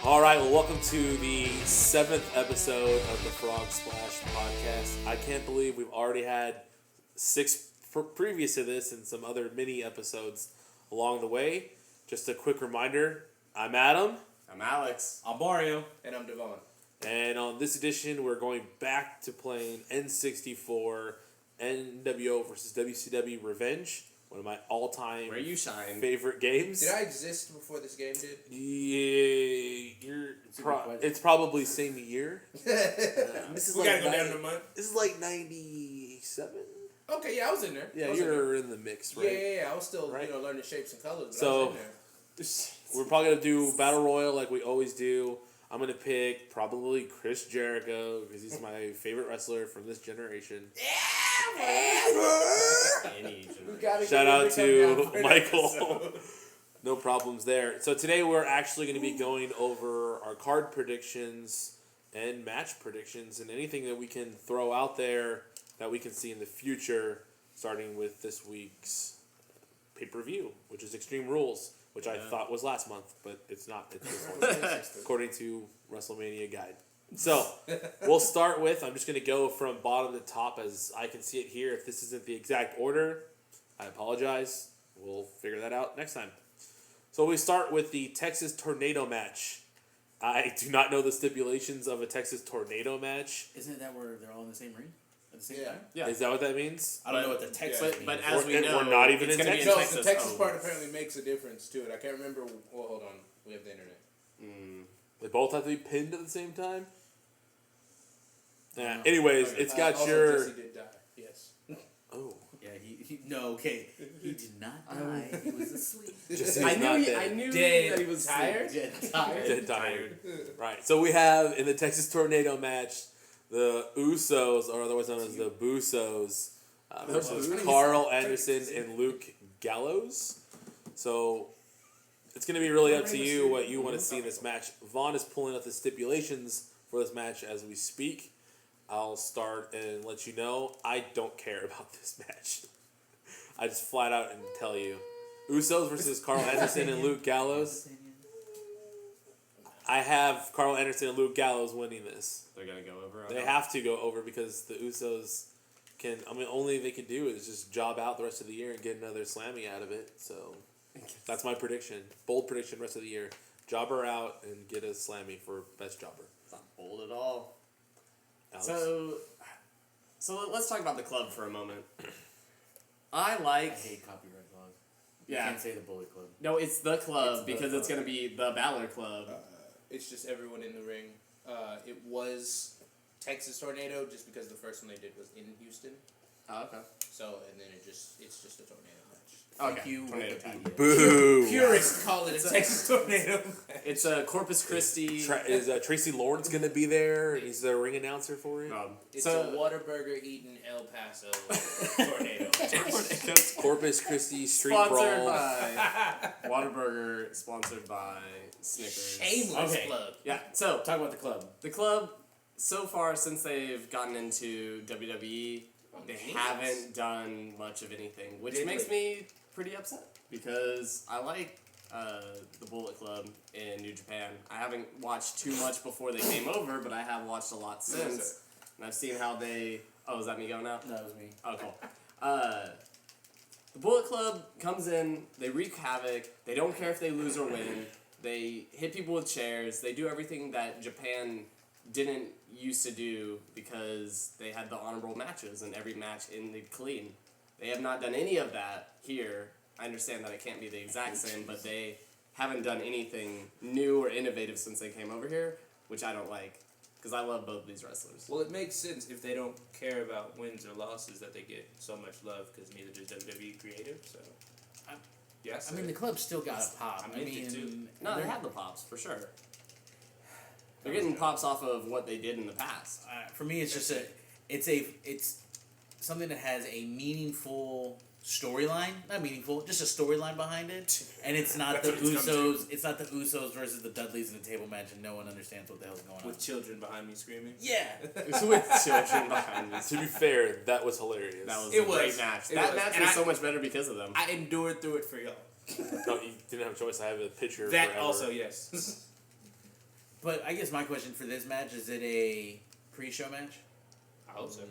All right, well, welcome to the 7th episode of the Frog Splash podcast. I can't believe we've already had 6 previous to this and some other mini episodes along the way. Just a quick reminder, I'm Adam. I'm Alex. I'm Mario. And I'm Devon. And on this edition, we're going back to playing N64 NWO versus WCW Revenge. One of my all-time Where you shine. favorite games. Did I exist before this game did? Yeah, it's probably same year. This is We like gotta go down in a month. This is like 97. Okay, yeah, I was in there. Yeah, you're in the mix, right? Yeah, I was still, Right. learning shapes and colors. But So- I was in there. We're probably gonna do Battle Royal like we always do. I'm gonna pick probably Chris Jericho because he's my favorite wrestler from this generation. Any We gotta Shout get out him come to down for an Michael. episode. No problems there. So today we're actually going to be going over our card predictions and match predictions and anything that we can throw out there that we can see in the future, starting with this week's pay-per-view, which is Extreme Rules, which I thought was last month, but it's not. It's this one, according to WrestleMania Guide. So we'll start with, I'm just going to go from bottom to top as I can see it here. If this isn't the exact order, I apologize. We'll figure that out next time. So we start with the Texas Tornado match. I do not know the stipulations of a Texas Tornado match. Isn't that where they're all in the same ring at the same Yeah. time? Yeah. Is that what that means? I don't know what the Texas means. But as we know, we're not even it's in gonna be Texas. No, Texas. the Texas Oh. part apparently makes a difference to it. I can't remember. Well, hold on. We have the internet. They both have to be pinned at the same time? Yeah. Anyways, Okay. it's got Also, your... Jesse did die. Yes. Oh. Yeah, he did not die. He was asleep. Jesse's I not knew dead. that he was Tired? Yeah, tired. Dead tired. Right. So we have in the Texas Tornado match the Usos, or otherwise known as the Busos, versus Boos? Carl Anderson and Luke Gallows. So it's going to be really up to you what you want to see in this match. Vaughn is pulling up the stipulations for this match as we speak. I'll start and let you know I don't care about this match. I just flat out and tell you. Usos versus Carl Anderson and Luke Gallows. I have Carl Anderson and Luke Gallows winning this. They're going to go over. They have to go over because the Usos can... I mean, only they can do is just job out the rest of the year and get another Slammy out of it. So that's my prediction. Bold prediction rest of the year. Jobber out and get a Slammy for best jobber. It's not bold at all. Alex? So let's talk about the club for a moment. I I hate copyright laws. You Yeah. can't say the Bullet Club. No, it's the club It's the because it's club. going to be the Balor Club. It's just everyone in the ring. It was Texas Tornado just because the first one they did was in Houston. Oh, okay. So, and then it's just a tornado match. Thank Okay, you, Tornado Wikipedia. Boo! Purists call it a Texas Tornado match. It's Corpus Christi. Is Tracy Lawrence going to be there? He's the ring announcer for it? It's so, a Whataburger eating El Paso tornado. Corpus Christi Street Sponsored Brawl. by Whataburger, sponsored by Snickers. Shameless Okay. plug. Yeah, so Talk about the club. the club, so far since they've gotten into WWE, they haven't done much of anything, which Did makes we? me pretty upset because I like the Bullet Club in New Japan. I haven't watched too much before they came over, but I have watched a lot since, and I've seen how they... Oh, is that me going out? No, that was me. Oh, cool. The Bullet Club comes in, they wreak havoc, they don't care if they lose or win, they hit people with chairs, they do everything that Japan didn't used to do because they had the honorable matches and every match ended clean. They have not done any of that here. I understand that it can't be the exact same, but they haven't done anything new or innovative since they came over here, which I don't like. Because I love both of these wrestlers. Well, it makes sense if they don't care about wins or losses that they get so much love because neither does WWE Creative. So, yes. I mean, the club still got a pop. I meant it too. No, they have the pops, for sure. They're getting pops off of what they did in the past. For me, it's just it's something that has a meaningful storyline. Not meaningful, just a storyline behind it. And it's not the That's what it's come Usos. It's not the Usos versus the Dudleys in a table match, and no one understands what the hell's going on. With children behind me screaming. Yeah. It's with children behind me. To be fair, that was hilarious. That was It a great was. match. It That was. match And was I- so much better because of them. I endured through it for y'all. No, you didn't have a choice. I have a picture That forever. also, yes. But I guess my question for this match, is it a pre-show match? I hope so.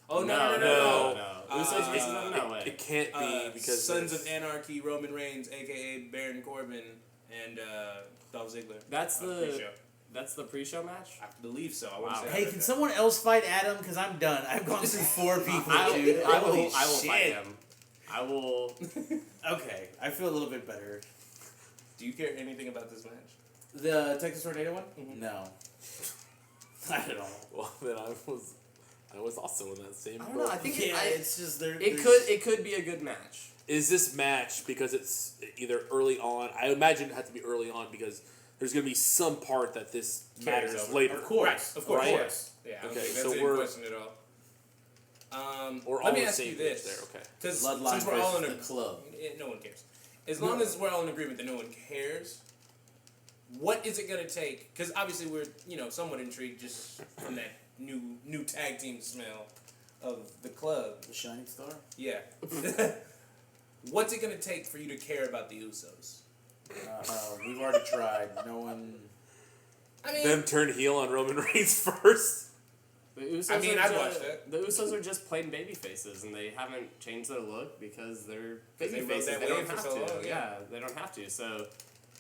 Oh no. Usos versus them? No way. It can't be because Sons of Anarchy, Roman Reigns, aka Baron Corbin, and Dolph Ziggler. That's pre-show. That's the pre-show match. I believe so. I wouldn't Wow. say I Hey, read can that. someone else fight Adam? Because I'm done. I've gone through 4 people, dude. I Holy will fight shit. him. I will. Okay, I feel a little bit better. Do you care anything about this match? The Texas Tornado one? Mhm. No. Not at all. Well, then I was also in that same I don't know. I boat. think It's just there. it could be a good match. Is this match because it's either early on? I imagine it has to be early on because there's going to be some part that this Carries matters over. later. Of course. Right, of course. Right? Yes. Yeah, I don't Okay, think that's so any we're- question at all. We're all let me on the ask same you page this. there. Okay. Because Bloodline since we're all in versus the club. no one cares. As long as we're all in agreement that no one cares, what is it going to take? Because obviously we're somewhat intrigued just from that new tag team smell of the club. The Shining Star? Yeah. What's it going to take for you to care about the Usos? We've already tried. No one... I mean, Them turn heel on Roman Reigns first. The Usos I mean, are I'd ju- watch that. The Usos are just plain baby faces, and they haven't changed their look because they're 'Cause they baby rode faces. that They don't wave for have so to. long, Yeah, they don't have to. So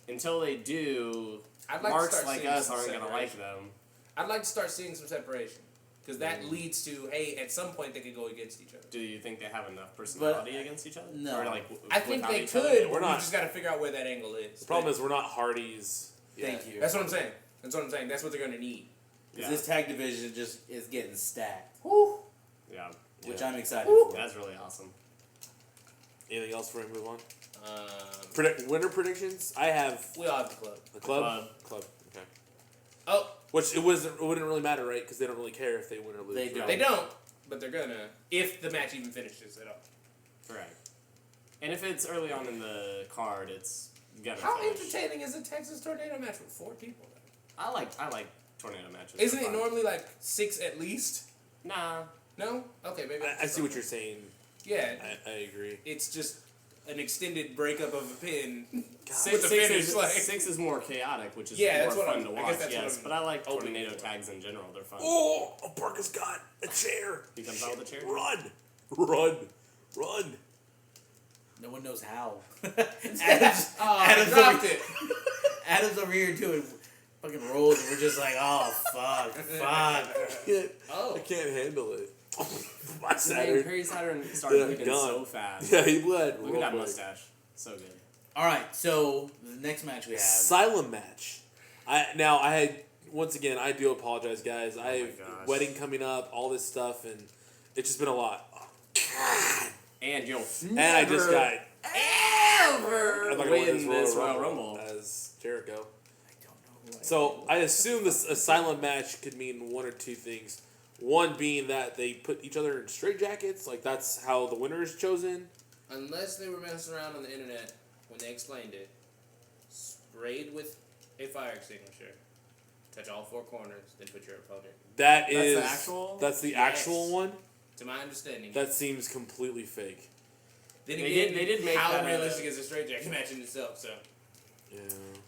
until they do, I'd like to marks start like seeing us some aren't gonna like separation. them. I'd like to start seeing some separation. Because that leads to, hey, at some point they could go against each other. Do you think they have enough personality against each other? No. Or like I think without they each other? could, We're but we not- just got to figure out where that angle is. The problem is we're not Hardys. yet. Thank you. That's what I'm saying. That's what I'm saying. That's what they're going to need. Because Yeah. this tag division just is getting stacked. Yeah, Which Yeah. I'm excited for. that's really awesome. Anything else before we move on? Um, Winner predictions? I have we all have the club. the club. Club. Okay. Oh, Which it wouldn't really matter, right? Because they don't really care if they win or lose. They right? don't. they don't, but they're going to, if the match even finishes at all. Correct. And if it's early on in the card, it's gonna How finish. entertaining is a Texas Tornado match with 4 people? I like tornado matches. Isn't They're it fun. normally like 6 at least? Nah. No? Okay, maybe. I see what you're saying. Yeah, I agree. it's just an extended breakup of a pin. Six, the six, finish, is, like- 6 is more chaotic, which is Yeah, more that's what fun I'm- to I watch. guess that's what Yes, I'm but I like hoping tornado for. tags in general. They're fun. Oh, Parker's got a chair. He comes out with a chair. Run. No one knows how. Oh, I Adam's dropped over, it. Adam's over here doing fucking rolls, and we're just like, oh, fuck. Oh. I can't handle it. My Man, Saturn. Perry Saturn started Yeah, moving gone. so fast. Yeah, he bled. Look real at that quick. mustache. So good. All right, so the next match we have. Asylum match. I had once again. I do apologize, guys. I have gosh. wedding coming up, all this stuff, and it's just been a lot. And you'll And I just got ever I'm not gonna win this Royal Rumble. as Jericho. I don't know who I So I assume this asylum match could mean one or two things. One being that they put each other in straitjackets, like that's how the winner is chosen. Unless they were messing around on the internet when they explained it, sprayed with a fire extinguisher, touch all 4 corners, then put your opponent. That's the actual? That's the Yes. actual one. To my understanding. That seems completely fake. then They again, did make how that, realistic is a straitjacket match in itself? So Yeah.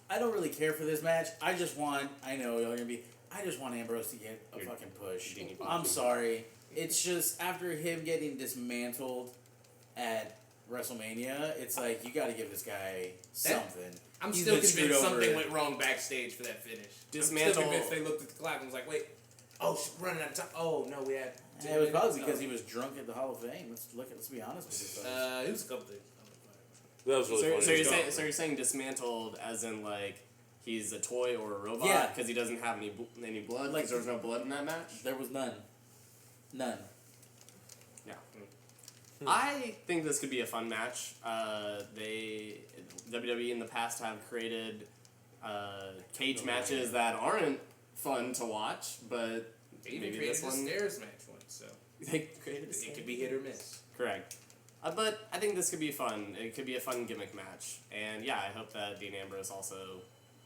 I don't really care for this match. I just want, I know y'all are gonna be, I just want Ambrose to get a fucking push. Dini I'm Bobby. sorry. It's just after him getting dismantled at WrestleMania, it's like you got to give this guy something. I'm He's still been screwed convinced over. something went wrong backstage for that finish. I'm Dismantle- still convinced they looked at the clock and was like, wait, oh, shit, running out of time. Oh no, we had. And it was probably because he was drunk at the Hall of Fame. Let's be honest with you. It was a couple things. That was really So, funny. so you're It's saying gone. so you're saying dismantled as in like he's a toy or a robot Yeah. because he doesn't have any blood Like- because there was no blood in that match. There was none. Yeah. I think this could be a fun match. They WWE in the past have created cage matches that aren't fun to watch, but They even maybe created this a one stairs match once, so they created. it could be hit or miss. Correct. But I think this could be fun. It could be a fun gimmick match, and yeah, I hope that Dean Ambrose also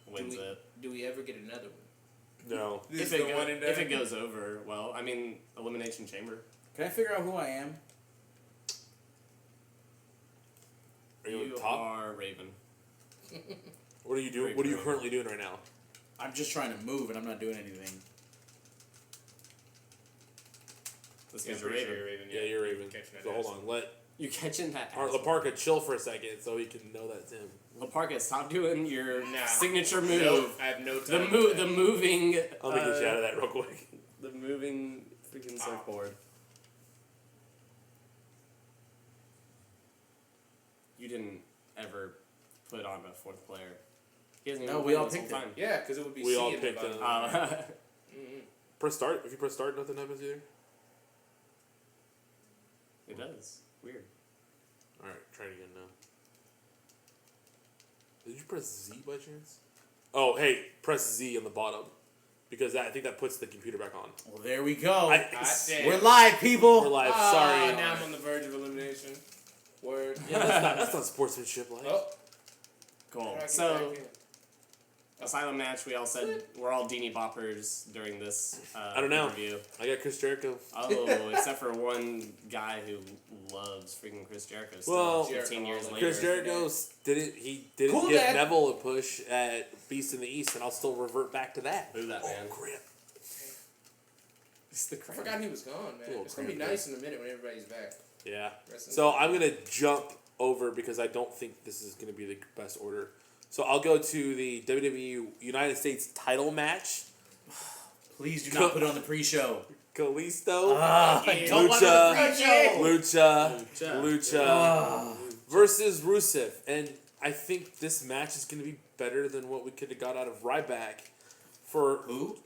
wins it. Do we ever get another one? No. This If is the one and if done? it goes over, well, I mean, Elimination Chamber. Can I figure out who I am? Are you, You on top? are Raven. What are you doing? What are you currently doing right now? I'm just trying to move and I'm not doing anything. This Yeah, guy's I'm pretty Raven. sure you're Raven. Yeah, you're Raven. Catching that So hold ass. on, let You catching that? Laparca chill for a second so he can know that's him. Laparca, stop doing your Nah. signature move. Nope, I have no The time. move, for the that. moving. I'll get you out of that real quick. The moving freaking surfboard. You didn't ever put on a fourth player. He hasn't No, even we played all this whole picked him. time. Yeah, because it would be We C all in the picked bottom. him. Mm-mm. Press start. If you press start, nothing happens either. It does. Weird. All right, try it again now. Did you press Z by chance? Oh, hey, press Z on the bottom because I think that puts the computer back on. Well, there we go. damn. We're live, people. We're live. Ah, Sorry. now I'm on the verge of elimination. Word. Yeah, that's not sportsmanship like. Oh. Cool. How do I get So, back in? asylum match. We all said we're all Deanie Boppers during this. I don't know. Review. I got Chris Jericho. Oh, except for one guy who loves freaking Chris Jericho. Still, Well, 15 years later. Chris Jericho didn't Cool, give Dad. Neville a push at Beast in the East, and I'll still revert back to that. Boo that man. Oh, crap. It's the I crap. forgot he was gone, man. Little It's gonna be cramp nice in a minute when everybody's back. Yeah. Rest in So peace. I'm gonna jump over because I don't think this is gonna be the best order. So I'll go to the WWE United States title match. Please do not put it on the pre-show. Kalisto, I don't want it on the pre-show. Lucha versus Rusev, and I think this match is gonna be better than what we could have got out of Ryback. For Who?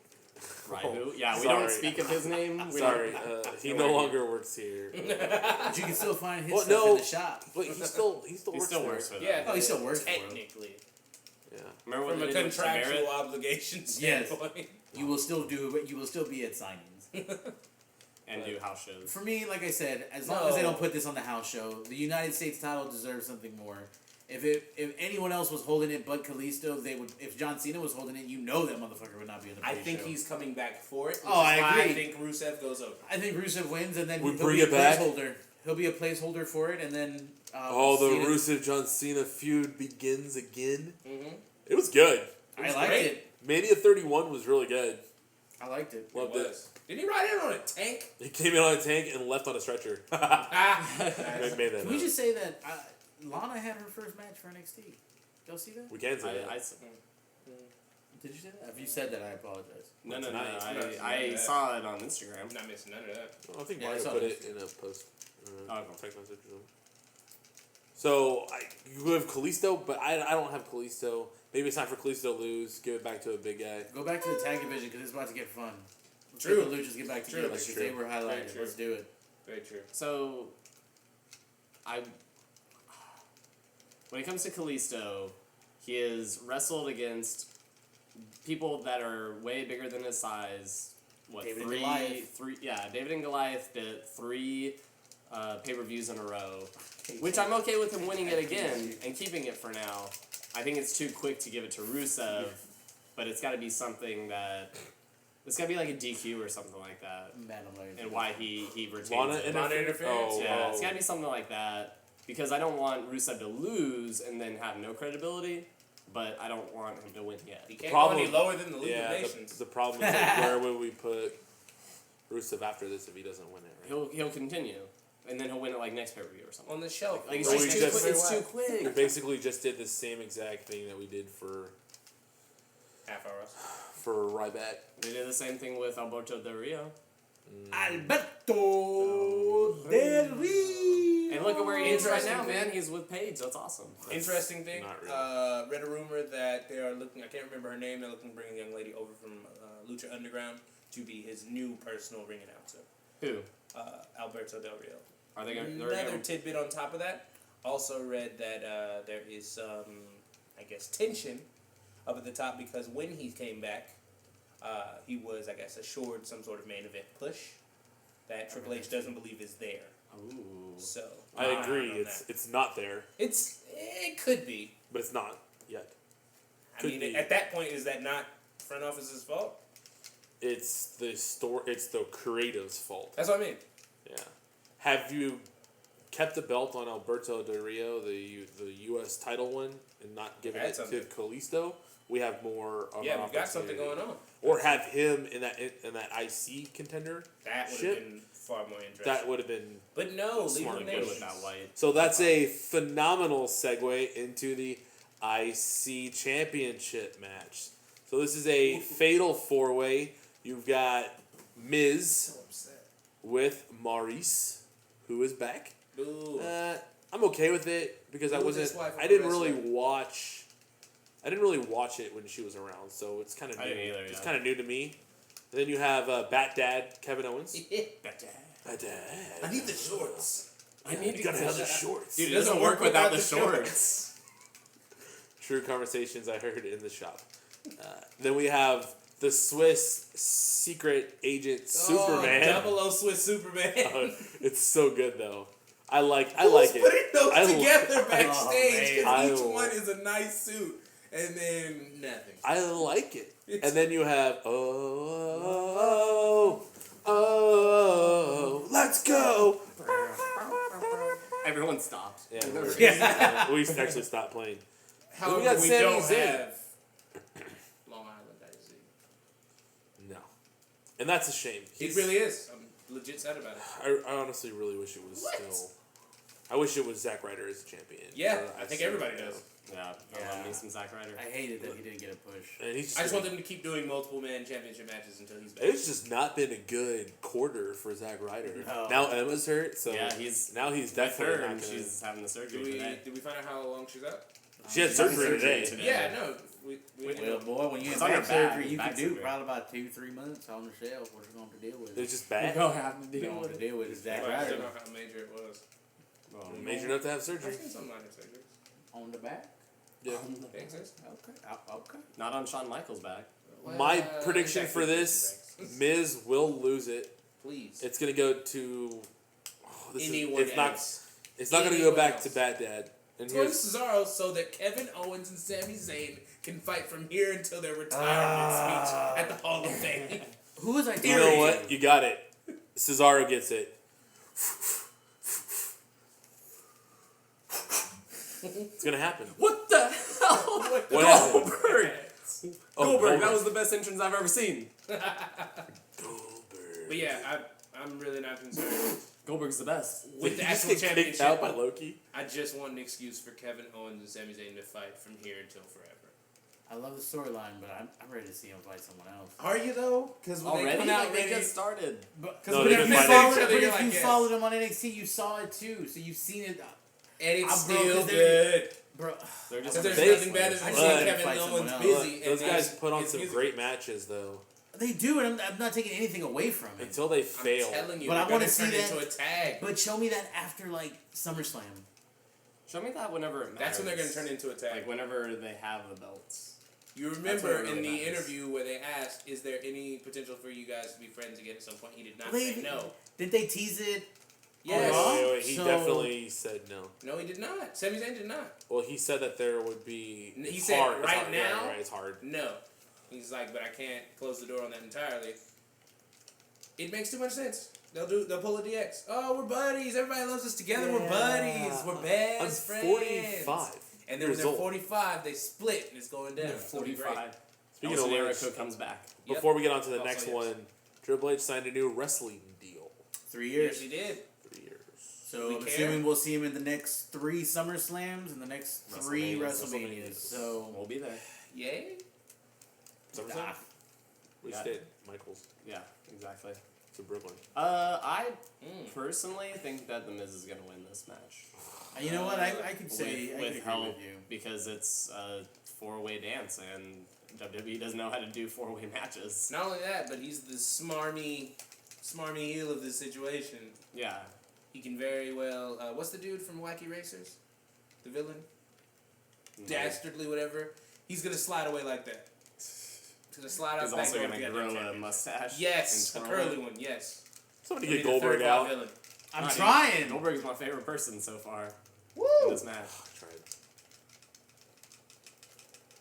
Right, who? Yeah, we Sorry. don't speak of his name. We sorry, don't- he no longer works here. But you can still find his Well, stuff no. in the shop. But he still He works still there. works for them. Yeah. Oh, he still works for him. Technically. Yeah. Remember when From a they did with contractual Barrett? obligation Yes. standpoint. You will still be at signings. And do house shows. For me, like I said, as long as they don't put this on the house show, the United States title deserves something more. If anyone else was holding it but Kalisto, they would. If John Cena was holding it, that motherfucker would not be in the pre-show. I think he's coming back for it. Which Oh, is I why agree. I think Rusev goes over. I think Rusev wins, and then We he'll bring be a it back? placeholder. He'll be a placeholder for it, and then. The Cena- Rusev John Cena feud begins again. Mm-hmm. It was good. I liked great. it. Mania 31 was really good. I liked it. Loved it. Did he ride in on a tank? He came in on a tank and left on a stretcher. Ah. I made that Can we up. just say that Lana had her first match for NXT? Y'all see that? We can say that. Did you say that? If you said that, I apologize. No. Tonight. I saw it on Instagram. I'm not missing none of that. Well, I think Yeah, I Mario saw put this. it in a post. Oh, okay. Text message or something. So you have Kalisto, but I don't have Kalisto. Maybe it's time for Kalisto to lose. Give it back to a big guy. Go back to the tag division because it's about to get fun. Let's True. get the Luchas get back True. together That's because they true. were highlighted. true. Let's do it. Very true. So, when it comes to Kalisto, he has wrestled against people that are way bigger than his size. What, David and Goliath. three? Yeah, David and Goliath did 3 pay-per-views in a row, which I'm okay with him winning it again and keeping it for now. I think it's too quick to give it to Rusev, but it's got to be something that it's got to be like a DQ or something like that, Man, I'm not and why he retains Lana it. Lana interference? Oh, Yeah, it's gotta be something like that because I don't want Rusev to lose and then have no credibility, but I don't want him to win yet. He can't Problem- go any lower than the League Yeah, of Nations. the problem is like, where would we put Rusev after this if he doesn't win it? Right? He'll continue, and then he'll win it like next pay-per-view or something. On the shelf. Like it's Or just we too just- quick. It's too We quick. basically just did the same exact thing that we did for Half hours. Ryback. They did the same thing with Alberto Del Rio, Alberto Del Rio. and look at where he is right Interesting now, thing. man. He's with Paige. That's awesome. Interesting thing. not really. Read a rumor that they are looking. I can't remember her name. They're looking to bring a young lady over from Lucha Underground to be his new personal ring announcer. Who Alberto Del Rio. are they? They're Another gonna, tidbit on top of that. Also read that there is some, I guess, tension up at the top because when he came back, he was, I guess, assured some sort of main event push that Triple H doesn't believe is there. Ooh. So I agree. on It's that. it's not there, it could be. but it's not yet. I Could mean, be. at that point, is that not front office's fault? It's the store. It's the creative's fault. That's what I mean. Yeah. Have you kept the belt on Alberto Del Rio, the U.S. title one, and not given it That's to something. Kalisto, we have more of Yeah, an we've got something opportunity. going on. Or have him in that IC contender. That would Shit. have been far more interesting. That would have been But no, leave Smart the move. Good nations. without White. so. That's a phenomenal segue into the IC Championship match. So this is a fatal 4-way. You've got Miz So upset. with Maurice, who is back. Ooh. I'm okay with it because I Who wasn't. is this wife of I didn't a really wrestler? watch. I didn't really watch it when she was around, so it's kind of new. I didn't either, It's yeah. kind of new to me. And then you have Bat Dad Kevin Owens. Bat I Dad. need the shorts. I need You to gotta get have the that. shorts. Dude, it doesn't work without the shorts. True conversations I heard in the shop. Then we have the Swiss secret agent Superman. Oh, Swiss Superman. Oh, it's so good though. I like Who's it. putting those I li- together Oh, backstage? man. Because each I- one is a nice suit, and then nothing. I like it. It's- And then you have oh, let's go. Everyone stopped. Yeah, we actually stopped playing. However, we got we Sami don't Zayn. have Long Island IC. No, and that's a shame. It really is. I'm legit sad about it. I honestly really wish it was still. I wish it was Zack Ryder as champion. Yeah, for I think IC, everybody you know. does. Yeah, I love me some Zack Ryder. I hated that he didn't get a push. And he's I just want them to keep doing multiple man championship matches until he's back. It's just not been a good quarter for Zack Ryder. No. Now Emma's hurt, so Yeah, he's now he's with definitely her, not and gonna. she's having the surgery Did we today. find out how long she's out? She had She's surgery having today. today. Yeah, no. We Well, boy, when you It's have on back her back, surgery, you back can do surgery. probably about 2-3 months on the shelf. What you going to deal with? It's just bad. don't have to You deal don't with have to deal with is Zack I don't Ryder know how major it was. Major enough to have I've surgery. seen some minor surgeries. on the back. Yeah. They exist. Okay, okay. Not on Shawn Michaels' back. My Well, prediction exactly. for this: Miz will lose it. Please. It's gonna go to. Anyone it's not. else. It's not gonna go Anyone back else. to Bat Dad. And It's going to here's Cesaro so that Kevin Owens and Sami Zayn can fight from here until their retirement speech at the Hall of Fame. Who was I? you know what you got it. Cesaro gets it. It's gonna happen. What the hell? What happened? Goldberg! Oh, Goldberg, that was the best entrance I've ever seen. Goldberg. But yeah, I'm really not concerned. Goldberg's the best. With Did the he just actual get kicked out championship, by Loki? I just want an excuse for Kevin Owens and Sami Zayn to fight from here until forever. I love the storyline, but I'm ready to see him fight someone else. Are you though? Because when Already? they come out They ready, just started. But No, but they've if been you fighting followed, each but other, if you're you like, yes. followed him on NXT, you saw it too. So you've seen it, and it's bro, still 'cause they're- good. bro. They're just Because there's They- nothing better than I seeing just wanted to Kevin fight Owens someone else. busy. Those and guys his- put on his some music. great matches though. They do, and I'm not taking anything away from it. Until they fail. I'm telling you, But I they're wanna gonna see turn that- into a tag. But show me that after like SummerSlam. Show me that whenever it matters. That's when they're gonna turn into a tag. Like whenever they have the belts. You That's remember what really in the matters. interview where they asked, "Is there any potential for you guys to be friends again at some point?" He did not They- say no. Did they tease it? Yes. Raw? Wait, he So- definitely said no. No, he did not. Sami Zayn did not. Well, he said that there would be. He It's said hard. It's right hard. now? Right, it's hard. No. He's like, but I can't close the door on that entirely. It makes too much sense. They'll pull a DX. Oh, we're buddies. Everybody loves us together. We're buddies. We're I'm best friends. 45. And then when years they're old. 45, they split and it's going down. They're It's gonna be great. 45. Speaking Also, of which, Jericho comes back. Yep. before we get on to the Also, next yes. one, Triple H signed a new wrestling deal. 3 Yes, years. he did. 3 years. So We I'm care. assuming we'll see him in the next 3 SummerSlams and the next 3 WrestleManias. WrestleManias. So We'll be there. Yay. SummerSlam? We Yeah. stayed. Michaels. Yeah, exactly. It's in Brooklyn. I Mm. personally think that The Miz is going to win this match. you know what? I could say I with could agree help with you. because it's a 4-way dance and WWE doesn't know how to do 4-way matches. Not only that, but he's the smarmy heel of this situation. Yeah. He can very well. What's the dude from Wacky Racers? The villain? No. Dastardly, whatever. He's gonna slide away like that. He's gonna slide out He's back also door going to to the goddamn grow a champion. mustache. Yes, a and twirl curly it. one. Yes. Somebody He'll get be the Goldberg third out. villain. I'm Not trying. Goldberg is my favorite person so far Woo! in this match. Tried.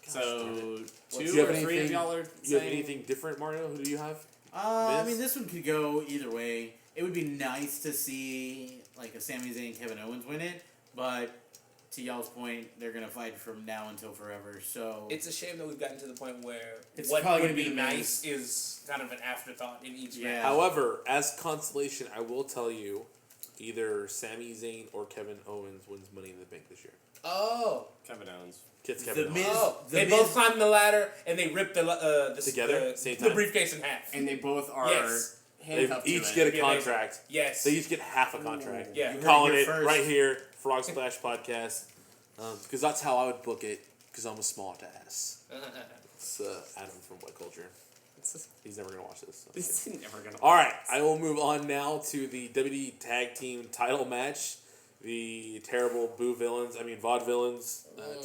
So, Do 2 you have or 3 of anything- y'all are You have saying... anything different, Mario? Who do you have? I Miz? mean, this one could go either way. it would be nice to see like a Sami Zayn and Kevin Owens win it, but to y'all's point, they're gonna fight from now until forever. So It's a shame that we've gotten to the point where It's what probably would gonna be be the nice is kind of an afterthought in each Yeah. match. However, as consolation, I will tell you, either Sami Zayn or Kevin Owens wins Money in the Bank this year. Oh. Kevin Owens. Gets Kevin The Owens. Miz, Oh, the they Miz, both climbed the ladder and they ripped the Together? Same the time? briefcase in half. And they both are Yes. They handcuffed each to get it. a contract. Yes. They each get half a contract. Yeah. You heard Calling it it here first. right here, Frog Splash Podcast. Because that's how I would book it, because I'm a small ass. It's Adam from What Culture. He's never going to watch this. He's never gonna. All right, I will move on now to the WWE Tag Team title match. The terrible vaudevillains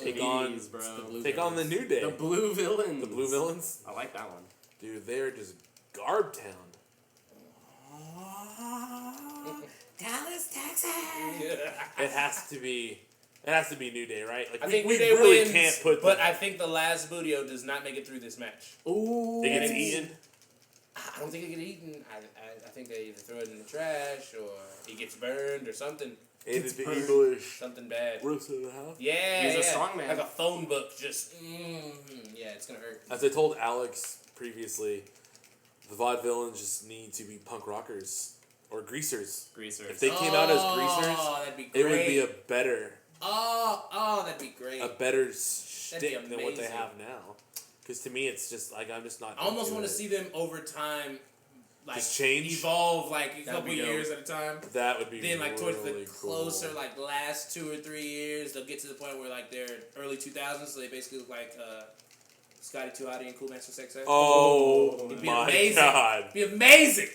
take on Jeez, bro. the Blue take on the New Day. The Blue Villains. The Blue Villains. I like that one. Dude, they're just Garb Town. Dallas, Texas. It has to be. It has to be New Day, right? Like I think we New Day really wins, can't put. but I think the last Budio does not make it through this match. Ooh. They get it's- eaten. I don't think they get eaten. I think they either throw it in the trash or he gets burned or something. It's the burned. English. Something bad. Roast in the house. Yeah, He's a yeah. strong man. Like a phone book, just yeah, it's gonna hurt. As I told Alex previously, the vaudevillains just need to be punk rockers or greasers. Greasers. If they came out as greasers, that'd be great. it would be a better that'd be great. better shtick than what they amazing. have now. Because to me, it's just like I'm just not. I almost want want to see them over time, like Just change? evolve, like a That'd couple be dope. years at a time. that would be Then, like towards really the cool. closer, like last 2 or 3 years, they'll get to the point where like they're early 2000s, so they basically look like Scotty 2 Hotty and Cool Master Sex. Oh It'd be my amazing. god! It'd be amazing.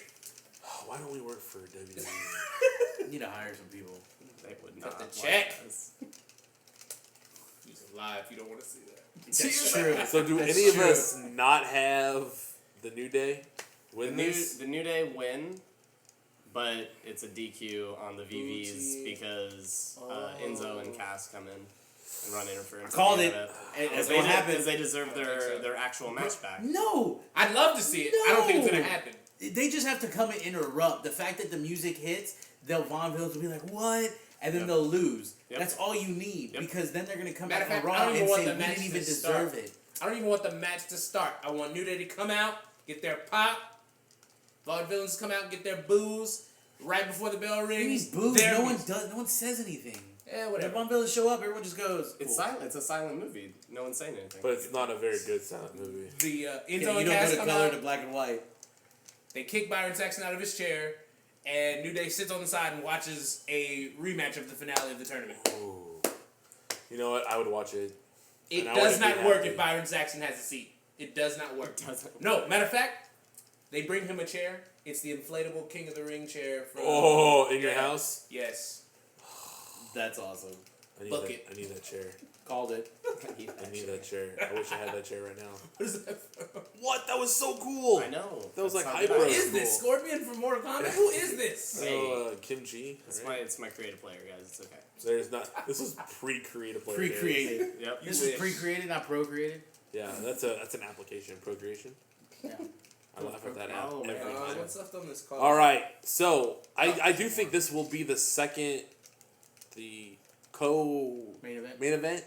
Why don't we work for WWE? You need to hire some people. They would Cut not. the check. like us. Use a lie if you don't want to see that. That's true. So do That's any of true. us not have the New Day win this? The New Day win, but it's a DQ on the VVs Booty. because Enzo and Cass come in and run interference. Called at it. the end of And Because that's what they happens. deserve I don't think so. their actual match back. No, I'd love to see it. I don't think it's gonna No. happen. they just have to come and interrupt. The fact that the music hits, they'll vaudevillains will be like, "What?" And then Yep. they'll lose. Yep. That's all you need Yep. because then they're gonna come Matter back of on fact, Raw I don't and even want say the we match didn't even to deserve start. it. I don't even want the match to start. I want New Day to come out, get their pop, Vaudevillains to come out, get their boos right before the bell rings. These boos, Their no one music. does. No one says anything. Yeah, When whatever. vaudevillains show up, everyone just goes. It's cool. silent. It's a silent movie. No one's saying anything. But it's not a very good silent movie. The Yeah, Enzo you and don't Cass go to come color out. to black and white. They kick Byron Saxton out of his chair, and New Day sits on the side and watches a rematch of the finale of the tournament. Ooh. You know what? I would watch it. It And I does wouldn't be not work happy. if Byron Saxton has a seat. It does not work. It doesn't. No, matter of fact, they bring him a chair. It's the inflatable King of the Ring chair from. Oh, in your Yeah. house? Yes. That's awesome. I need Book that. it. I need that chair. Called it. I need that chair. I wish I had that chair right now. What is that from? What? That was so cool. I know. That was That's like how hyper. good Who I am. is this? Cool. Scorpion from Mortal Kombat? Who is this? Hey. Kim G. right? It's my creative player, guys. It's okay. There's not. This was pre-creative. player days. Pre-created. Yep. This wish. was pre-created, not procreated. Yeah, that's an application. Procreation. Yeah. I laugh at that app Oh, man. every time. What's left on this card? All right, so I do think this will be the Main event. main event,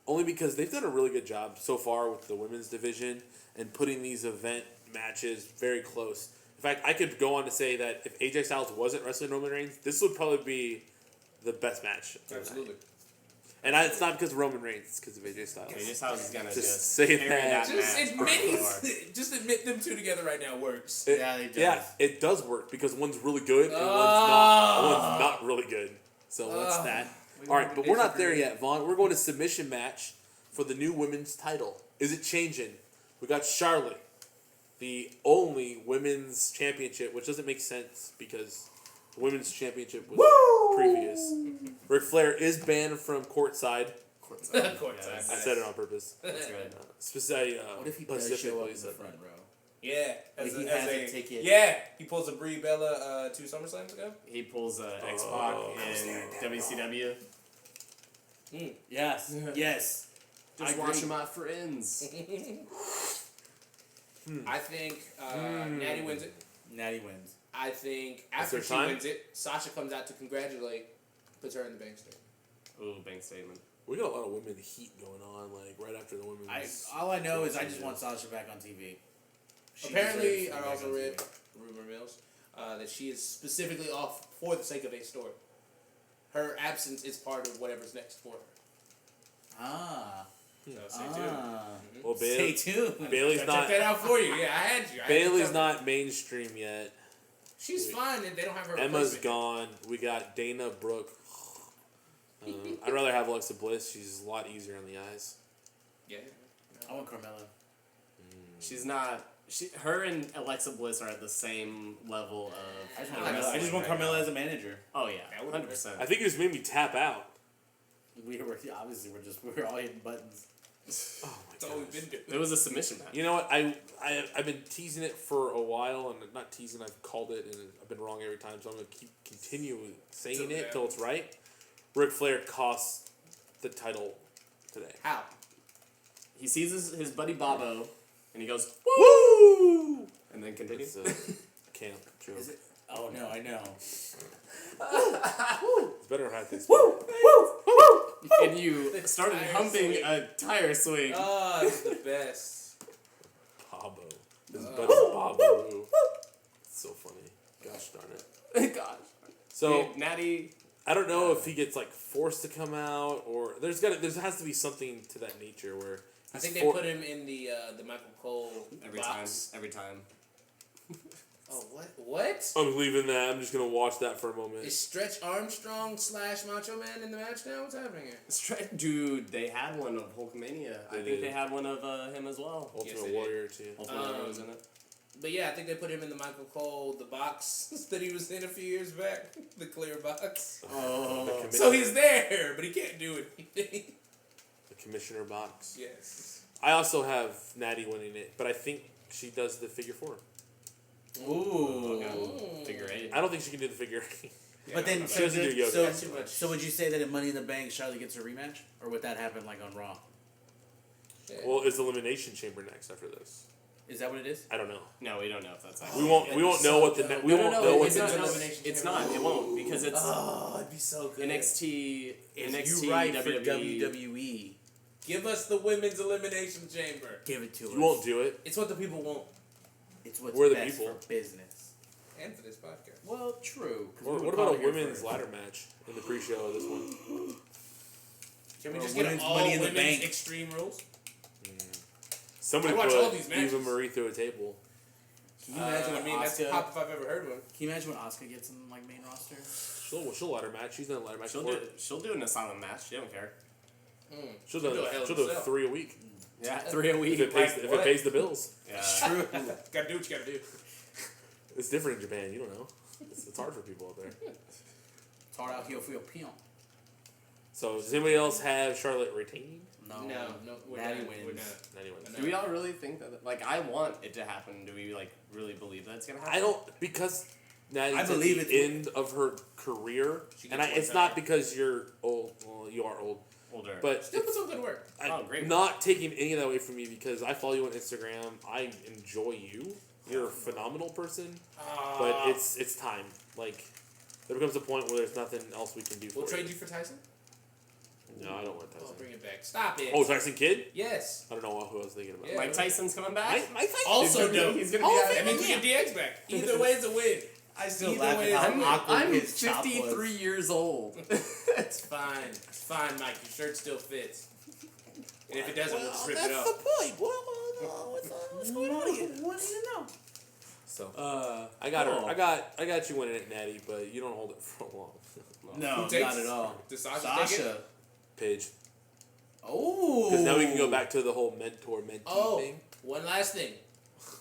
only because they've done a really good job so far with the women's division and putting these event matches very close. In fact, I could go on to say that if AJ Styles wasn't wrestling Roman Reigns, this would probably be the best match. of the night. Absolutely. And it's not because of Roman Reigns, it's because of AJ Styles. AJ Styles is gonna Just just say carry that. Just match admit, for sure. just admit them two together right now works. Yeah, they do. Yeah, it does work because one's really good and one's not really good. So what's that? All right, but we're not there yet, Vaughn. We're going to submission match for the new women's title. Is it changing? We got Charlotte, the only women's championship, which doesn't make sense because the women's championship was previous. Ric Flair is banned from courtside. Courtside. Courtside. Yes. I said it on purpose. That's good. What if he does show up specifically in the said front that. row? Yeah, Like he has a ticket. Yeah, he pulls a Brie Bella 2 SummerSlams ago. He pulls X-Pac in WCW. Yes. Yes. Just I watch agree. my friends. I think Natty wins it. Natty wins. I think That's after their she time? wins it, Sasha comes out to congratulate, puts her in the bank statement. Ooh, bank statement. We got a lot of women heat going on, like right after the women's. All I know is I just want Sasha back on TV. She Apparently, deserves to I be back also on read TV. rumor mills that she is specifically off for the sake of a story. Her absence is part of whatever's next for her. Ah. So stay tuned. Well, Stay tuned. Bailey's Check not. that out for you. Yeah, I had you. Bailey's not mainstream yet. She's fine, and they don't have her. Emma's replacement. gone. We got Dana Brooke. I'd rather have Alexa Bliss. She's a lot easier on the eyes. Yeah. I want Carmella. She's not. Her and Alexa Bliss are at the same level of. I just I want like Carmella. I just want right Carmella now. as a manager. Oh yeah, That would've 100%. I think it just made me tap out. We were obviously we're all hitting buttons. Oh my That's all we've gosh. been doing. It was a submission match. You know what? I've been teasing it for a while, and not teasing. I've called it, and I've been wrong every time. So I'm gonna continue saying it till it's right. Ric Flair costs the title today. How? He sees his buddy Bobo, and he goes Woo! and then continues. It's a camp joke. Is it? Oh no, I know. It's better if I had this. And you started tire humping swing. a tire swing. Oh, it's the best. Pablo. His buddy Pablo. It's so funny. Gosh darn it. Gosh. So Dude, Natty. I don't know if he gets like forced to come out, or there has to be something to that nature where I he's think they put him in the Michael Cole box. Every time. Oh, what? I'm leaving that. I'm just gonna watch that for a moment. Is Stretch Armstrong / Macho Man in the match now? What's happening here? Dude, they had one of Hulkamania. I They think did. they had one of him as well. Ultimate Yes, they Warrior too. Ultimate was in it. But yeah, I think they put him in the Michael Cole, the box that he was in a few years back, the clear box. Oh. So he's there, but he can't do anything. The commissioner box. Yes. I also have Natty winning it, but I think she does the figure 4. Ooh. Figure 8. I don't think she can do the figure 8. But then, She doesn't do yoga. That's too much. so would you say that in Money in the Bank, Charlotte gets a rematch, or would that happen like on Raw? Yeah. Well, is Elimination Chamber next after this? Is that what it is? I don't know. No, we don't know if that's We won't. We won't know what the. We won't know what it's the. not. No, Elimination it's Chamber. not. It won't because it's Oh, it'd be so good. NXT. NXT. You right for WWE. WWE. Give us the women's elimination chamber. Give it to us. You won't do it. It's what the people want. It's what's We're the best people. for business. And for this podcast. Well, true. 'cause Or we what would about a call here women's first. ladder match in the pre-show of this one? Can we Or just get women's all Money in the women's Bank. Extreme Rules? Somebody I watch put all these matches. Eva Marie through a table. Can you imagine I mean, when that's Asuka? pop if I've ever heard one. Can you imagine when Asuka gets in like main roster? She'll ladder match. She's done a ladder match She'll before. do an asylum match. She don't care. She'll do a hell of do a sell. 3 a week Yeah, 3 a if week. it what? pays the bills. Yeah. True. Gotta do what you gotta do. It's different in Japan. You don't know. It's hard for people out there. It's hard out here for your peon. So does anybody else have Charlotte retaining? No, we're Natty not. wins. We're not. Anyone? No. Do we all really think that? Like, I want it to happen. Do we like really believe that's gonna happen? I don't because Natty's I believe at it's- the end of her career, She and gets one it's time. not because you're old. Well, you are old, Older. but Still put some good work. Oh, great. not taking any of that away from me because I follow you on Instagram. I enjoy you. You're a phenomenal person, but it's time. Like there becomes a point where there's nothing else we can do for We'll trade you. you for Tyson. No, I don't want I'll Tyson. bring it back. Stop it. Oh, Tyson Kidd? Yes. I don't know who I was thinking about. Yeah. Mike Tyson's coming back. Mike Tyson. Also He's gonna dope. be- He's gonna Hall be of out. That means we get DX back. Either way is a win. I still Either laugh way at is how a awkward I'm his chop was. 53 years old. It's fine. It's fine, Mike. Your shirt still fits. And if it doesn't, we'll just rip it that's off. the point. What's going on here? What do you know? So I got her. I got you winning it, Natty, but you don't hold it for long. No, Who takes not at all. Does Sasha take it? Sasha. Paige. Oh. Because now we can go back to the whole mentor-mentee Oh, thing. one last thing.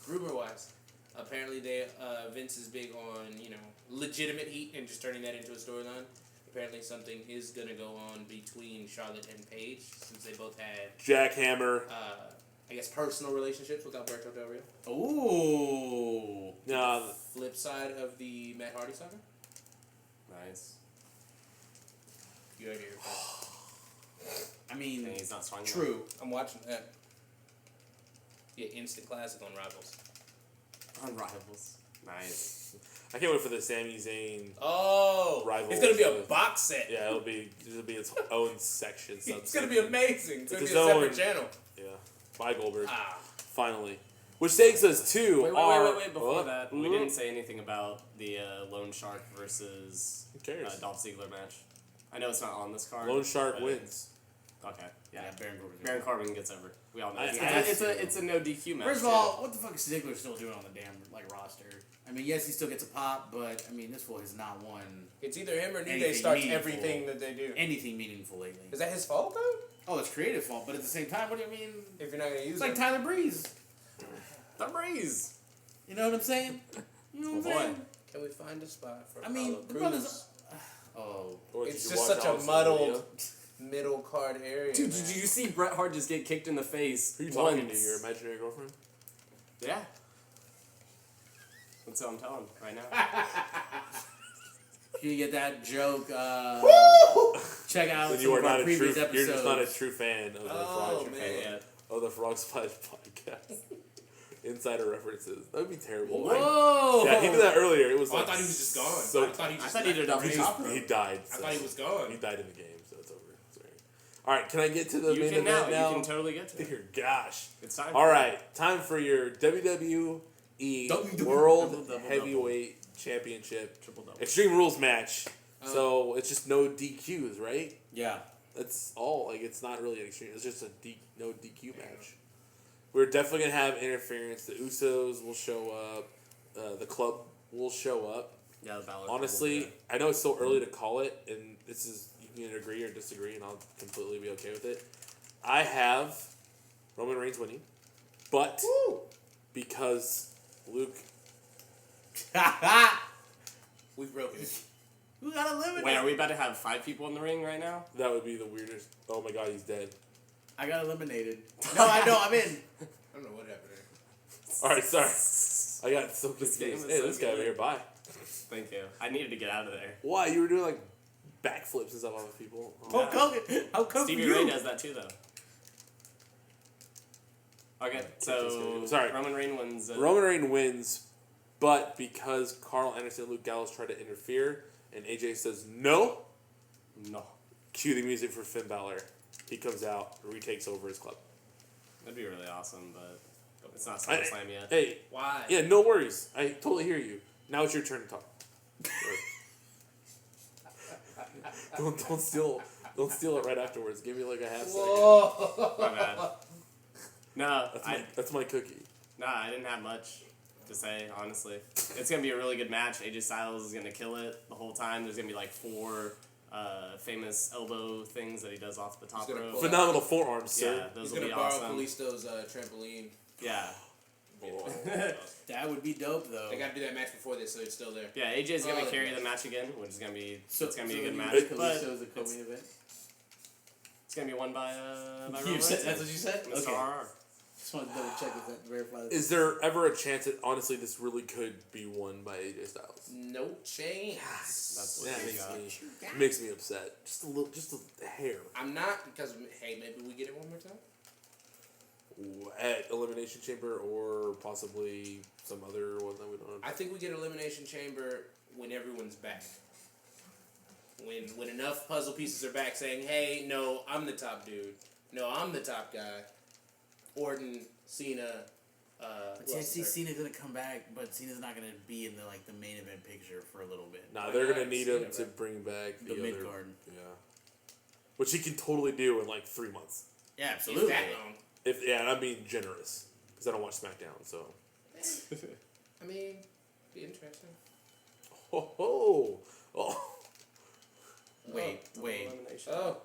Rumor-wise, apparently Vince is big on, legitimate heat and just turning that into a storyline. Apparently something is going to go on between Charlotte and Paige since they both had, Jackhammer. I guess, personal relationships with Alberto Del Rio. Oh. No, Flip side of the Matt Hardy saga. Nice. You heard it here first. I mean, And he's not strong enough. true. I'm watching that. Yeah, instant classic on Rivals. On Rivals. Nice. I can't wait for the Sami Zayn. Oh, Rival it's gonna be a shows. box set. Yeah, it'll be its own section. It's gonna be amazing. It's gonna be a Its separate own- channel. Yeah, bye Goldberg. Ah, Finally, which takes us to Wait, before what? that, we didn't say anything about the Lone Shark versus Who cares? Dolph Ziggler match. I know it's not on this card. Lone Shark but- wins. Okay, yeah. Baron Corbin. Baron Corbin gets over. We all know. I- It's a no DQ match. First of all, what the fuck is Ziggler still doing on the damn roster? I mean, yes, he still gets a pop, but I mean, this fool has not won it's either him or New Day Anything starts meaningful. everything that they do. anything meaningful lately. Is that his fault though? Oh, it's creative fault, but at the same time, what do you mean? If you're not gonna use It's like it, Tyler Breeze. The Breeze. You know what I'm saying? You know what I'm Oh, boy. saying? can we find a spot for? I mean, Apollo the Crews? brothers. Oh, Or did It's you just watch such a Alex muddled Olivia? middle card area. Dude, man. did you see Bret Hart just get kicked in the face Who are you once? talking to? Your imaginary girlfriend? Yeah. That's what I'm telling right now. if you get that joke, check out Then some you are of our not a true. previous You're episodes. just not a true fan of the Oh, Frog man. Yeah. of the Frog Splash podcast. Insider references. That would be terrible. Whoa! Yeah, he did that earlier. It was Oh, I like thought he was just gone. So I thought he just. I thought he did it off the left top the rope. he died. I So. thought he was gone. He died in the game, so it's over. Sorry. All right, can I get to the You main can now. event now? You can totally get to it. Dear gosh. It's time. All right, time for your WWE Double, World double, Heavyweight Championship Triple double. Extreme Rules match. So it's just no DQs, right? Yeah. That's all. Like, it's not really an extreme. It's just a no DQ match. We're definitely gonna have interference. The Usos will show up. The club will show up. Yeah, the Balor. Honestly, I know it's so early to call it, and this is, you can agree or disagree, and I'll completely be okay with it. I have Roman Reigns winning, but because Luke, We've broken it. Who got eliminated? Wait, are we about to have 5 people in the ring right now? that would be the weirdest. Oh my God, he's dead. I got eliminated. No, I know. I'm in. I don't know what happened there. All right, sorry. I got so confused. game is Hey, so this guy good. over here, bye. Thank you. I needed to get out of there. Why? You were doing like backflips and stuff off of people. Oh. Hulk Hogan. How come Stevie you? Ray does that too, though. Okay, so Sorry. Roman Reigns wins. Roman Reigns wins, but because Carl Anderson and Luke Gallows try to interfere, and AJ says no, No, cue the music for Finn Balor. He comes out, retakes over his club. that'd be really awesome, but it's not I- SummerSlam yet. Hey, Why? yeah, no worries. I totally hear you. Now it's your turn to talk. don't steal it right afterwards. Give me like a half second. Whoa. My bad. No, That's my cookie. I didn't have much to say, honestly. It's going to be a really good match. AJ Styles is going to kill it the whole time. There's going to be like 4 famous elbow things that he does off the top He's gonna rope. pull Phenomenal forearms, sir. Yeah, those He's will gonna be borrow awesome. Kalisto's trampoline. Yeah. That would be dope, though. They got to do that match before this, so it's still there. Yeah, AJ's going Oh, to carry yeah. the match again, which is going to be So it's going to be a so good you match. think But Kalisto's a co-main event. it's going to be won by Roman You Reigns. said, that's what you said? Mr. Okay. RR. Just wanted to double check if that verify that. Is there ever a chance that honestly this really could be won by AJ Styles? No chance. That's what That we makes got. makes me upset. Just a little, just a hair. I'm not, because, hey, maybe we get it one more time? At Elimination Chamber or possibly some other one that we don't know. I think we get Elimination Chamber when everyone's back. When enough puzzle pieces are back saying, hey, no, I'm the top dude. No, I'm the top guy. Orton, Cena, But I see Cena's gonna come back, but Cena's not gonna be in the main event picture for a little bit. Nah, Why they're not? gonna need Cena, him to bro. bring back The other mid card. Yeah, which he can totally do in like 3 months. Yeah, Is absolutely. that long? And I'm being generous because I don't watch SmackDown. So, I mean, be interesting. oh. Wait. Elimination. Oh.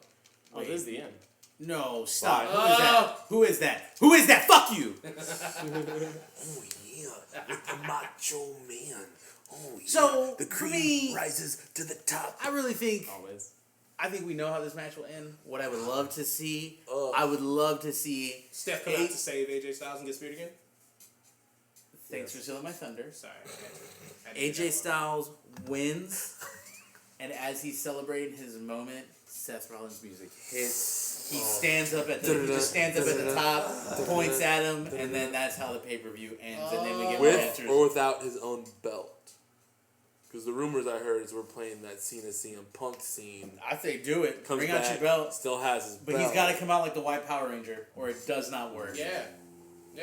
Oh, this is the end. No, stop. Why? Who is that? Who is that? Fuck you! Oh yeah, with the Macho Man. Oh yeah, So, the for cream me- rises to the top. I really think Always. I think we know how this match will end. What I would love to see, Ugh. I would love to see. Steph come out to save AJ Styles and get speared again? Thanks for stealing my thunder. Sorry. I had to AJ Styles wins, and as he's celebrating his moment, Seth Rollins' music hits. He stands up at the top, points at him, and then that's how the pay-per-view ends. And then we get more With answers. or without his own belt. Because the rumors I heard is we're playing that Cena CM Punk scene. I say do it. Comes Bring back, out your belt. Still has his But belt. he's got to come out like the White Power Ranger, or it does not work. Yeah.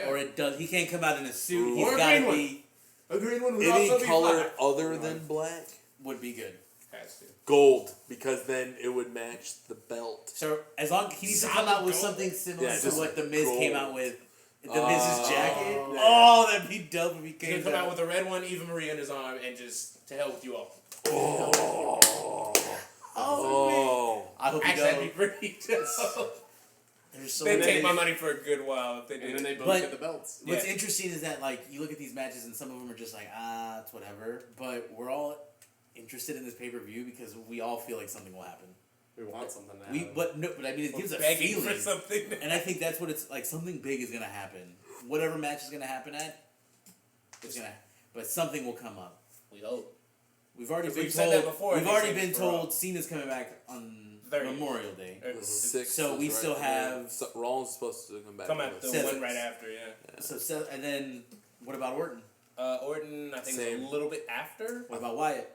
Or it does. He can't come out in a suit. Ooh. He's Or a got to green be. A green one would also Any be color fine. other than black? Would be good. Has to. Gold, because then it would match the belt. So as long he needs to come out with something similar Yeah, to just what the Miz gold. came out with. The Miz's jacket. yeah. Oh, that'd be dope if he He's came gonna come out with a red one, Eva Marie in his arm, and just to hell with you all. Oh. I hope he Actually, that'd be does. pretty dope. There's so They'd many. take my money for a good while if they And did. then they both But- get the belts. What's Yeah. interesting is that like you look at these matches and some of them are just like it's whatever, but we're all interested in this pay-per-view because we all feel like something will happen. We want something to We happen. but I mean it gives a begging feeling, for something. and I think that's what it's like. Something big is gonna happen. Whatever match is gonna happen at, it's gonna. But something will come up. We hope. We've already Because been we've said told. that before, We've they already said been for told Cena's coming back on 30th. Memorial Day. Six So is we right still there. have- So Rollins is supposed to come back. Come on out the the Seven. one right after, yeah. So and then what about Orton? Orton, I think, is Same. a little bit after. What about Wyatt?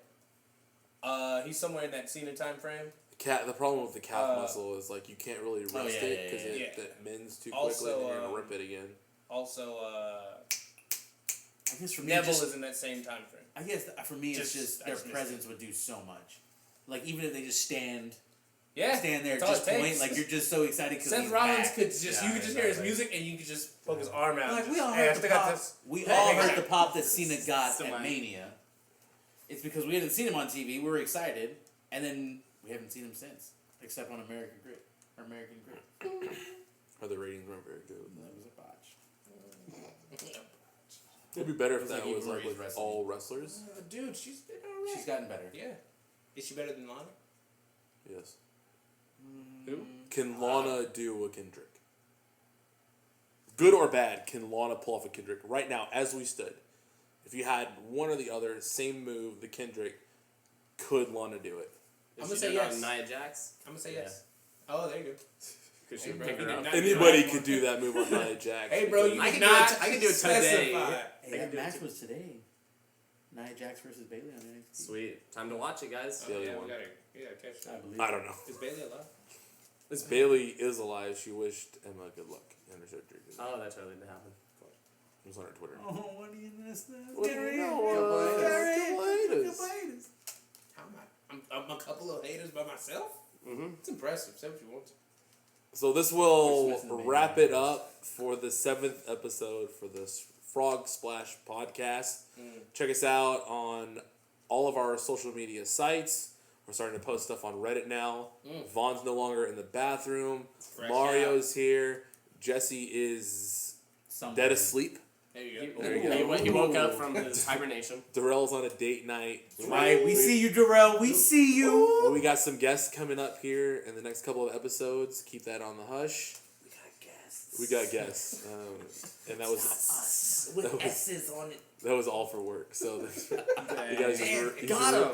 He's somewhere in that Cena time frame. The problem with the calf muscle is like you can't really rest yeah, it yeah, because yeah, it yeah. that mends too Also, quickly and you're gonna rip it again. Also, I guess for me, Neville just, is in that same time frame. I guess for me, it's Just- just I their just missed presence would do so much. Like even if they just stand Yeah, there, that's all just it point, takes. like you're just so excited because Seth Rollins could just Yeah, you could just hear his exactly. music and you could just poke his arm out. Like and we just, all "Hey, I heard the still got pop. this." We Hey, all I heard got the it. pop that Cena got Somebody- at Mania. It's because we hadn't seen him on TV. We were excited, and then we haven't seen him since, except on American Grid. Or the ratings weren't very good. That was a botch. It'd be better if It's that like was Eva like Marie's with wrestling. all wrestlers. Dude, she's been alright. She's gotten better. Yeah, is she better than Lana? Yes. Who? Can Lana do a Kendrick? Good or bad, can Lana pull off a Kendrick? Right now, as we stood, if you had one or the other, same move, the Kendrick, could Lana do it? I'm Is gonna she say doing it yes. on Nia Jax? I'm gonna say yes. Oh, there you go. Because Hey, she bro, pick he her did up. not- Anybody could do that move on Nia Jax. Hey, bro, you I did can do it not t- I can do it today. specify. Hey, that match was today. Nia Jax versus Bailey on NXT. Sweet. Time to watch it, guys. Oh, Bailey yeah, won. we gotta catch I that. believe. I don't know. Is Bailey alive? Bailey is alive. She wished Emma good luck in her surgery. Oh, that totally didn't happen. It was on her Twitter. Oh, what do you miss this? What do you Gary? know? Gary? Couple haters. How am I? I'm a couple of haters by myself. Mm-hmm. It's impressive. Say what you want. So this We're will missing the main wrap event. it up for the 7th episode for this Frog Splash podcast. Check us out on all of our social media sites. We're starting to post stuff on Reddit now. Vaughn's no longer in the bathroom. Fresh Mario's here. Jesse is Somewhere. dead asleep. There you He, go. There you go. he woke up from his hibernation. Darrell's on a date night. Right, we see you, Darrell. We see you. We got some guests coming up here in the next couple of episodes. Keep that on the hush. We got guests. We got guests. And that was Us with that was- S's on it. that was all for work. So you Dang. guys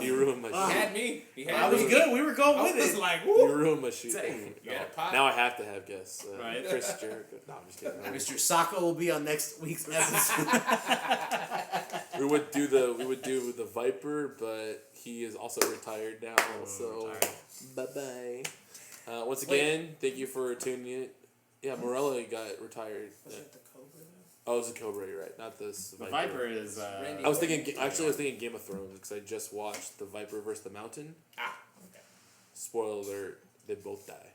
you ruined my He shoot. had me. He had I was me. good. We were going I with was it. like, You woo. ruined my shoot. Dang. You got a pot? Now I have to have guests. Right. Chris Jericho. No, I'm just kidding. Mr. Sacco will be on next week's episode. We would do the Viper, but he is also retired now. So bye bye. Once again, thank you for tuning in. Yeah, Morello got retired. Was Yeah. it the Cobra though? Oh, it was a Cobra, you're right? Not this The Viper is. Randy I was thinking Game of Thrones because I just watched the Viper versus the Mountain. Ah, okay. Spoiler alert: they both die.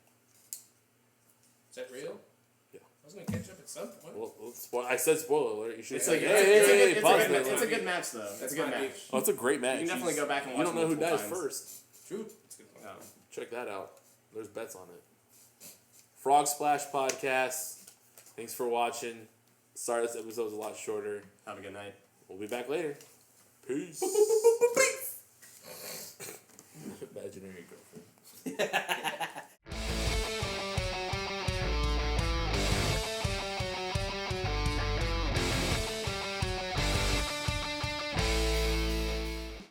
Is that real? Yeah. I was gonna catch up at some point. Well, I said spoiler alert. You should It's say, like hey, pause it's that. a good match though. It's That's a good my match. Oh, it's a great match. You can definitely go back and You watch don't know who multiple dies times. first. True. That's a good point. Oh. Check that out. There's bets on it. Frog Splash Podcast. Thanks for watching. Sorry this episode was a lot shorter. Have a good night. We'll be back later. Peace. Imaginary girlfriend.